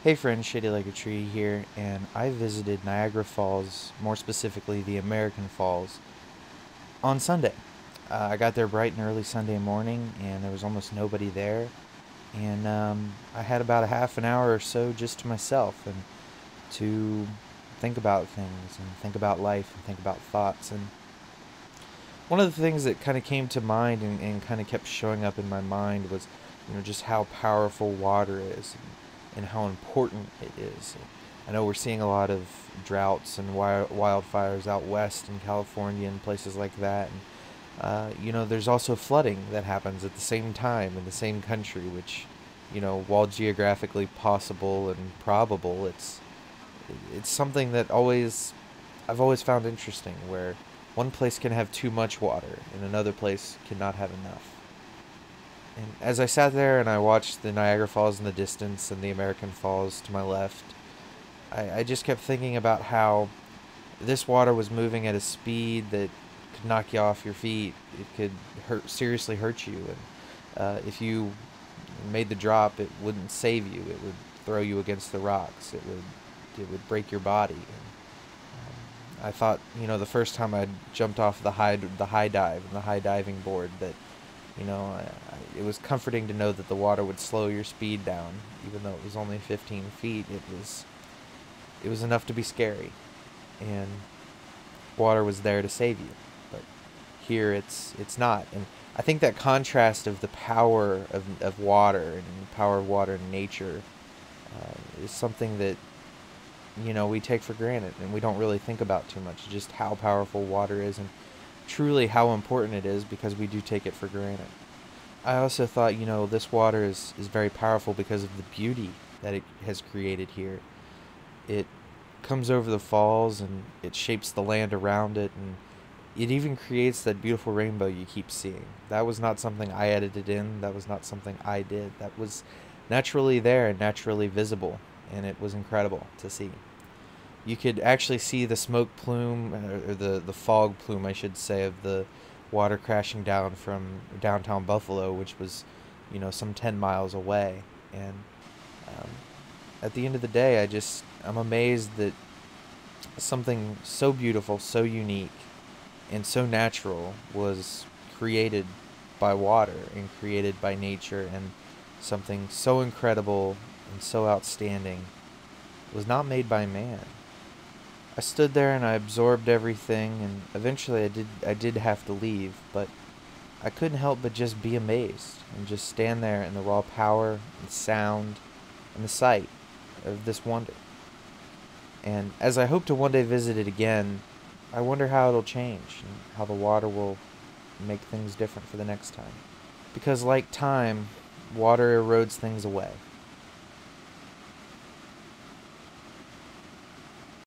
Hey friends, Shadylikeatree here, and I visited Niagara Falls, more specifically the American Falls, on Sunday. I got there bright and early Sunday morning, and there was almost nobody there, and I had about a half an hour or so just to myself, and to think about things, and think about life, and think about thoughts, and one of the things that kind of came to mind and kind of kept showing up in my mind was, just how powerful water is and how important it is. I know we're seeing a lot of droughts and wildfires out west in California and places like that. And, there's also flooding that happens at the same time in the same country, which, while geographically possible and probable, it's something that I've always found interesting, where one place can have too much water and another place cannot have enough. And as I sat there and I watched the Niagara Falls in the distance and the American Falls to my left, I just kept thinking about how this water was moving at a speed that could knock you off your feet. It could seriously hurt you. And if you made the drop, it wouldn't save you. It would throw you against the rocks. It would break your body. I thought, the first time I jumped off the high dive and the high diving board, that, it was comforting to know that the water would slow your speed down, even though it was only 15 feet. It was enough to be scary, and water was there to save you. But here it's not, and I think that contrast of the power of water and the power of water in nature is something that we take for granted, and we don't really think about too much, just how powerful water is and truly how important it is, because we do take it for granted. I also thought, this water is very powerful because of the beauty that it has created here. It comes over the falls and it shapes the land around it, and it even creates that beautiful rainbow you keep seeing. That was not something I edited in, that was not something I did. That was naturally there and naturally visible, and it was incredible to see. You could actually see the smoke plume, or the fog plume, I should say, of the water crashing down from downtown Buffalo, which was, some 10 miles away. And at the end of the day, I'm amazed that something so beautiful, so unique, and so natural was created by water and created by nature, and something so incredible and so outstanding was not made by man. I stood there and I absorbed everything, and eventually I did have to leave, but I couldn't help but just be amazed and just stand there in the raw power and sound and the sight of this wonder. And as I hope to one day visit it again, I wonder how it'll change and how the water will make things different for the next time. Because like time, water erodes things away.